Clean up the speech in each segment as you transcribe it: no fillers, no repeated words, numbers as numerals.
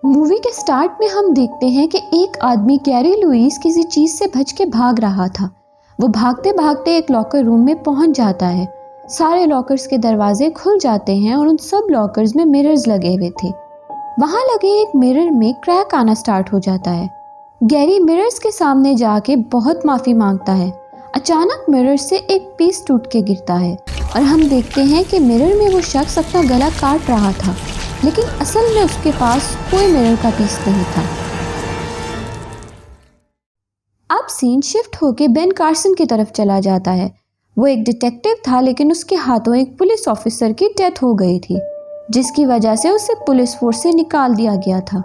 Movie के start में हम देखते हैं कि एक आदमी गैरी लुइस किसी चीज़ से बच के भाग रहा था। वो भागते भागते एक लॉकर रूम में पहुंच जाता है। सारे लॉकर्स के दरवाजे खुल जाते हैं और उन सब लॉकर्स में मिरर्स लगे हुए थे। वहां लगे एक मिरर में क्रैक आना स्टार्ट हो जाता है। गैरी मिरर्स के सामने जाके बहुत माफ़ी मांगता है। अचानक मिरर से एक पीस टूट के गिरता है और हम देखते हैं कि मिरर में वो शख्स अपना गला काट रहा था, लेकिन असल में उसके पास कोई मिरर का पीस नहीं था। अब सीन शिफ्ट होके बेन कार्सन की तरफ चला जाता है। वो एक डिटेक्टिव था, लेकिन उसके हाथों एक पुलिस ऑफिसर की डेथ हो गई थी, जिसकी वजह से उसे पुलिस फोर्स से निकाल दिया गया था।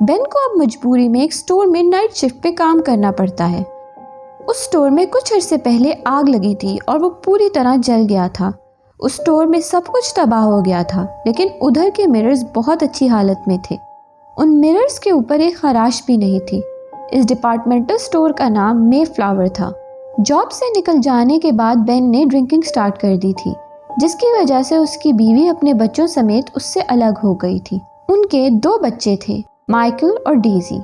बेन को अब मजबूरी में एक स्टोर में नाइट शिफ्ट पे काम करना पड़ता है। उस स्टोर में कुछ अरसे पहले आग लगी थी और वो पूरी तरह जल गया था। उस स्टोर में सब कुछ तबाह हो गया था, लेकिन उधर के मिरर्स बहुत अच्छी हालत में थे। उन मिरर्स के ऊपर एक खराश भी नहीं थी। इस डिपार्टमेंटल स्टोर का नाम मे फ्लावर था। जॉब से निकल जाने के बाद बेन ने ड्रिंकिंग स्टार्ट कर दी थी, जिसकी वजह से उसकी बीवी अपने बच्चों समेत उससे अलग हो गई थी। उनके 2 बच्चे थे, माइकल और डेजी।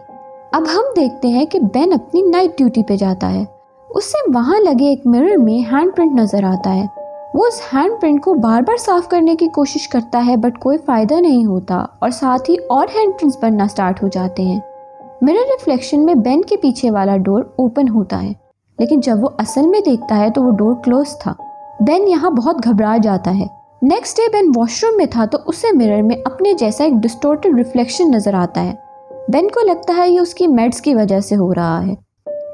अब हम देखते हैं कि बेन अपनी नाइट ड्यूटी पे जाता है। उसे वहाँ लगे एक मिरर में हैंडप्रिंट नज़र आता है। वो उस हैंडप्रिंट को बार बार साफ करने की कोशिश करता है, बट कोई फ़ायदा नहीं होता और साथ ही और हैंडप्रिंट्स बनना स्टार्ट हो जाते हैं। मिरर रिफ्लेक्शन में बेन के पीछे वाला डोर ओपन होता है, लेकिन जब वो असल में देखता है तो वो डोर क्लोज था। बेन यहाँ बहुत घबरा जाता है। नेक्स्ट डे बेन वॉशरूम में था तो उसे मिरर में अपने जैसा एक डिस्टॉर्टेड रिफ्लेक्शन नज़र आता है। बेन को लगता है ये उसकी मेड्स की वजह से हो रहा है।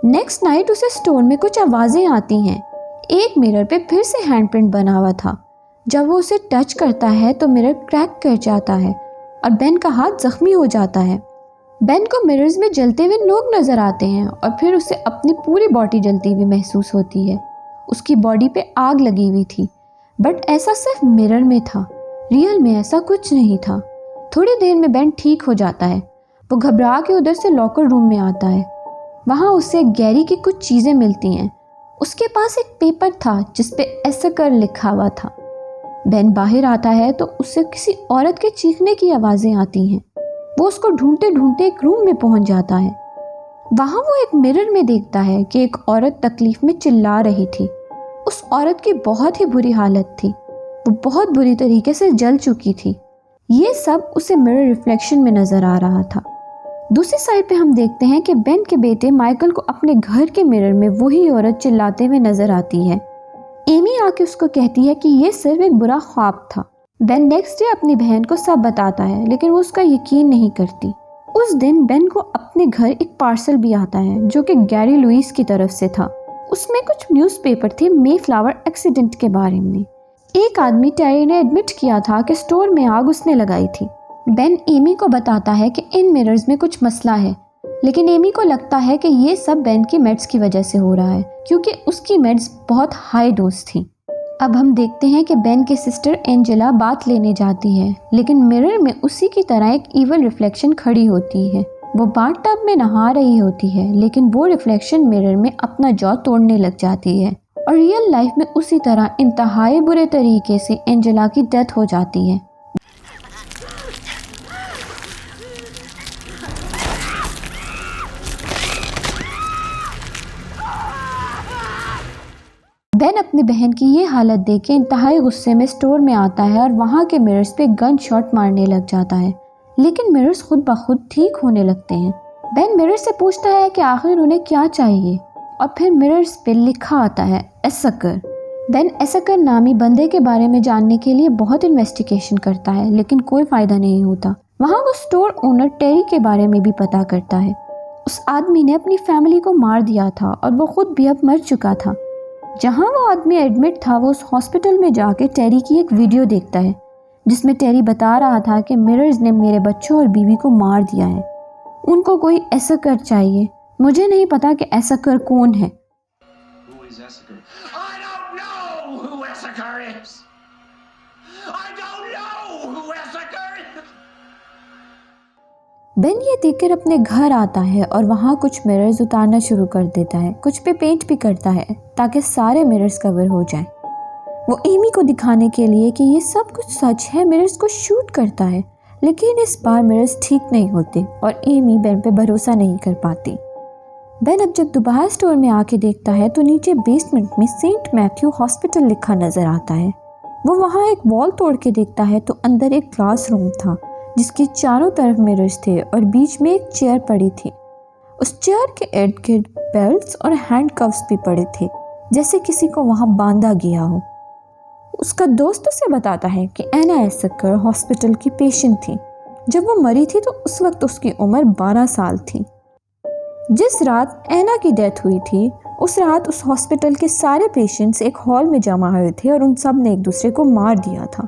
नेक्स्ट नाइट उसे स्टोर में कुछ आवाज़ें आती हैं। एक मिरर पे फिर से हैंडप्रिंट बना हुआ था। जब वो उसे टच करता है तो मिरर क्रैक कर जाता है और बेन का हाथ जख्मी हो जाता है। बेन को मिरर्स में जलते हुए लोग नज़र आते हैं और फिर उसे अपनी पूरी बॉडी जलती हुई महसूस होती है। उसकी बॉडी पे आग लगी हुई थी, बट ऐसा सिर्फ मिरर में था, रियल में ऐसा कुछ नहीं था। थोड़ी देर में बेन ठीक हो जाता है। वो घबरा के उधर से लॉकर रूम में आता है। वहाँ उसे गैरी की कुछ चीज़ें मिलती हैं। उसके पास एक पेपर था जिस पे एसकर लिखा हुआ था। बेन बाहर आता है तो उसे किसी औरत के चीखने की आवाज़ें आती हैं। वो उसको ढूंढते ढूंढते एक रूम में पहुंच जाता है। वहाँ वो एक मिरर में देखता है कि एक औरत तकलीफ में चिल्ला रही थी। उस औरत की बहुत ही बुरी हालत थी। वो बहुत बुरी तरीके से जल चुकी थी। ये सब उसे मिरर रिफ्लेक्शन में नज़र आ रहा था। दूसरी साइड पे हम देखते हैं कि बेन के बेटे माइकल को अपने घर के मिरर में वही औरत चिल्लाते हुए नजर आती है। एमी आके उसको कहती है कि ये सिर्फ एक बुरा ख्वाब था। बेन नेक्स्ट डे अपनी बहन को सब बताता है, लेकिन वो उसका यकीन नहीं करती। उस दिन बेन को अपने घर एक पार्सल भी आता है जो कि गैरी लुइस की तरफ से था। उसमें कुछ न्यूज़पेपर थे मे फ्लावर एक्सीडेंट के बारे में। एक आदमी टेरी ने एडमिट किया था कि स्टोर में आग उसने लगाई थी। बेन एमी को बताता है कि इन मिरर्स में कुछ मसला है, लेकिन एमी को लगता है कि ये सब बेन की मेड्स की वजह से हो रहा है, क्योंकि उसकी मेड्स बहुत हाई डोज थी। अब हम देखते हैं कि बेन की सिस्टर एंजेला बात लेने जाती है, लेकिन मिरर में उसी की तरह एक ईवल रिफ्लेक्शन खड़ी होती है। वो बाथटब में नहा रही होती है, लेकिन वो रिफ्लेक्शन मिरर में अपना जॉ तोड़ने लग जाती है और रियल लाइफ में उसी तरह इंतहाई बुरे तरीके से एंजेला की डेथ हो जाती है। बेन अपनी बहन की ये हालत देख के इंतहाई गुस्से में स्टोर में आता है और वहाँ के मिरर्स पे गन शॉट मारने लग जाता है, लेकिन मिरर्स खुद ब खुद ठीक होने लगते हैं। बेन मिरर से पूछता है कि आखिर उन्हें क्या चाहिए, और फिर मिरर्स पे लिखा आता है एसकर। बेन एसकर नामी बंदे के बारे में जानने के लिए बहुत इन्वेस्टिगेशन करता है, लेकिन कोई फ़ायदा नहीं होता। वहाँ वो स्टोर ओनर टेरी के बारे में भी पता करता है। उस आदमी ने अपनी फैमिली को मार दिया था और वो खुद भी अब मर चुका था। जहाँ वो आदमी एडमिट था, वो उस हॉस्पिटल में जाके टेरी की एक वीडियो देखता है, जिसमें टेरी बता रहा था कि मिरर्स ने मेरे बच्चों और बीवी को मार दिया है। उनको कोई एसकर चाहिए। मुझे नहीं पता कि एसकर कौन है। बेन ये देखकर अपने घर आता है और वहाँ कुछ मिरर्स उतारना शुरू कर देता है। कुछ पे पेंट भी करता है ताकि सारे मिरर्स कवर हो जाएं। वो एमी को दिखाने के लिए कि ये सब कुछ सच है, मिरर्स को शूट करता है, लेकिन इस बार मिरर्स ठीक नहीं होते और एमी बेन पे भरोसा नहीं कर पाती। बेन अब जब दोबारा स्टोर में आके देखता है तो नीचे बेसमेंट में सेंट मैथ्यू हॉस्पिटल लिखा नजर आता है। वो वहाँ एक वॉल तोड़ के देखता है तो अंदर एक क्लास रूम था जिसके चारों तरफ मिरर्स थे और बीच में एक चेयर पड़ी थी। उस चेयर के इर्द गिर्द बेल्ट्स और हैंड कव्स भी पड़े थे, जैसे किसी को वहाँ बांधा गया हो। उसका दोस्त उसे बताता है कि एना एसकर हॉस्पिटल की पेशेंट थी। जब वो मरी थी तो उस वक्त उसकी उम्र 12 साल थी। जिस रात एना की डेथ हुई थी उस रात उस हॉस्पिटल के सारे पेशेंट्स एक हॉल में जमा हुए थे और उन सब ने एक दूसरे को मार दिया था।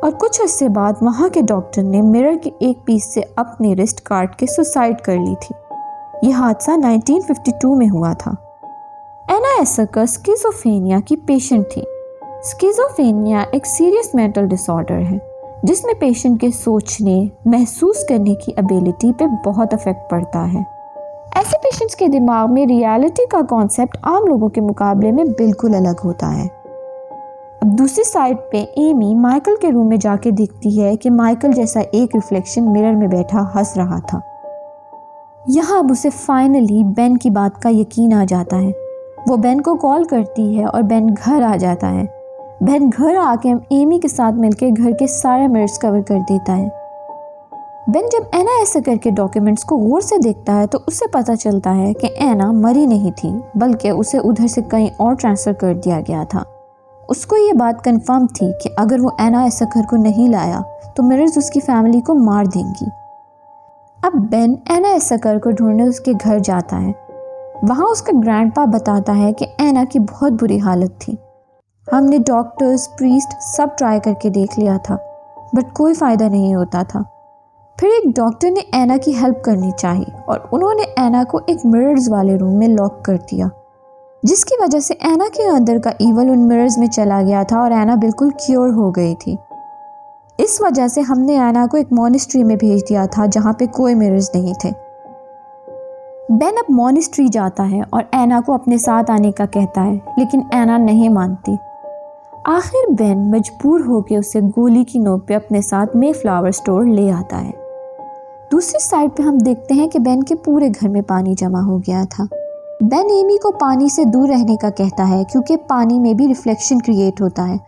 और कुछ अर्से बाद वहाँ के डॉक्टर ने मिरर के एक पीस से अपनी रिस्ट काट के सुसाइड कर ली थी। यह हादसा 1952 में हुआ था। एना एसकर स्किज़ोफ्रेनिया की पेशेंट थी। स्किज़ोफ्रेनिया एक सीरियस मेंटल डिसऑर्डर है जिसमें पेशेंट के सोचने, महसूस करने की एबिलिटी पे बहुत इफेक्ट पड़ता है। ऐसे पेशेंट्स के दिमाग में रियलिटी का कॉन्सेप्ट आम लोगों के मुकाबले में बिल्कुल अलग होता है। अब दूसरी साइड पे एमी माइकल के रूम में जाके देखती है कि माइकल जैसा एक रिफ्लेक्शन मिरर में बैठा हंस रहा था। यहाँ अब उसे फाइनली बेन की बात का यकीन आ जाता है। वो बेन को कॉल करती है और बेन घर आ जाता है। बेन घर आके एमी के साथ मिलकर घर के सारे मिरर्स कवर कर देता है। बेन जब एना एसकर के डॉक्यूमेंट्स को गौर से देखता है तो उसे पता चलता है कि एना मरी नहीं थी, बल्कि उसे उधर से कहीं और ट्रांसफ़र कर दिया गया था। उसको ये बात कंफर्म थी कि अगर वो एना एसकर को नहीं लाया तो मिरर्स उसकी फैमिली को मार देंगी। अब बेन एना एसकर को ढूंढने उसके घर जाता है। वहाँ उसका ग्रैंडपा बताता है कि एना की बहुत बुरी हालत थी। हमने डॉक्टर्स, प्रीस्ट सब ट्राई करके देख लिया था, बट कोई फ़ायदा नहीं होता था। फिर एक डॉक्टर ने एना की हेल्प करनी चाहिए और उन्होंने एना को एक मिरर्स वाले रूम में लॉक कर दिया, जिसकी वजह से एना के अंदर का ईवल उन मिरर्स में चला गया था और एना बिल्कुल क्योर हो गई थी। इस वजह से हमने एना को एक मॉनेस्ट्री में भेज दिया था जहाँ पे कोई मिरर्स नहीं थे। बेन अब मॉनेस्ट्री जाता है और एना को अपने साथ आने का कहता है, लेकिन एना नहीं मानती। आखिर बेन मजबूर होकर उसे गोली की नोक पे अपने साथ मेफ्लावर स्टोर ले आता है। दूसरी साइड पे हम देखते हैं कि बेन के पूरे घर में पानी जमा हो गया था। बेन एमी को पानी से दूर रहने का कहता है क्योंकि पानी में भी रिफ्लेक्शन क्रिएट होता है।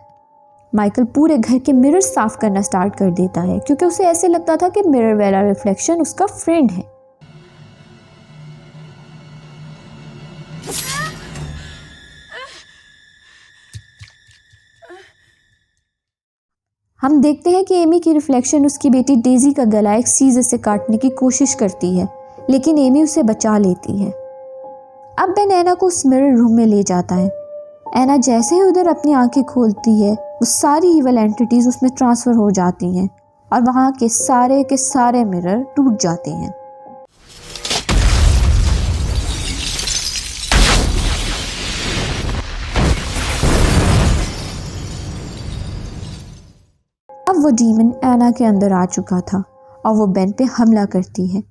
माइकल पूरे घर के मिरर साफ करना स्टार्ट कर देता है क्योंकि उसे ऐसे लगता था कि मिरर वाला रिफ्लेक्शन उसका फ्रेंड है। हम देखते हैं कि एमी की रिफ्लेक्शन उसकी बेटी डेजी का गला एक सीजर से काटने की कोशिश करती है, लेकिन एमी उसे बचा लेती है। अब बेन एना को उस मिरर रूम में ले जाता है। एना जैसे ही उधर अपनी आंखें खोलती है वो सारी इवल एंटिटीज उसमें ट्रांसफ़र हो जाती हैं और वहाँ के सारे मिरर टूट जाते हैं। अब वो डीमन एना के अंदर आ चुका था और वो बेन पे हमला करती है।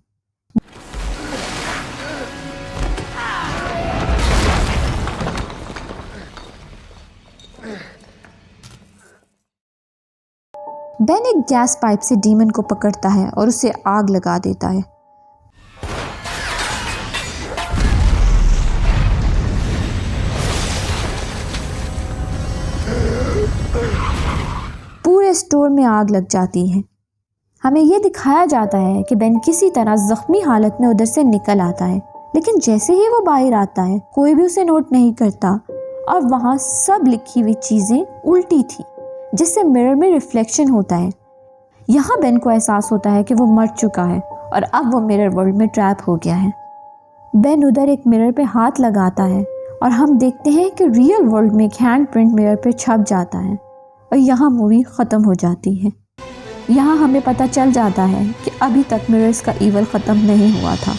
बेन एक गैस पाइप से डीमन को पकड़ता है और उसे आग लगा देता है। पूरे स्टोर में आग लग जाती है। हमें यह दिखाया जाता है कि बेन किसी तरह जख्मी हालत में उधर से निकल आता है, लेकिन जैसे ही वो बाहर आता है कोई भी उसे नोट नहीं करता और वहाँ सब लिखी हुई चीज़ें उल्टी थी, जिससे मिरर में रिफ्लेक्शन होता है। यहाँ बेन को एहसास होता है कि वो मर चुका है और अब वो मिरर वर्ल्ड में ट्रैप हो गया है। बेन उधर एक मिरर पे हाथ लगाता है और हम देखते हैं कि रियल वर्ल्ड में एक हैंड प्रिंट मिरर पे छप जाता है और यहाँ मूवी ख़त्म हो जाती है। यहाँ हमें पता चल जाता है कि अभी तक मिरर्स का ईवल ख़त्म नहीं हुआ था।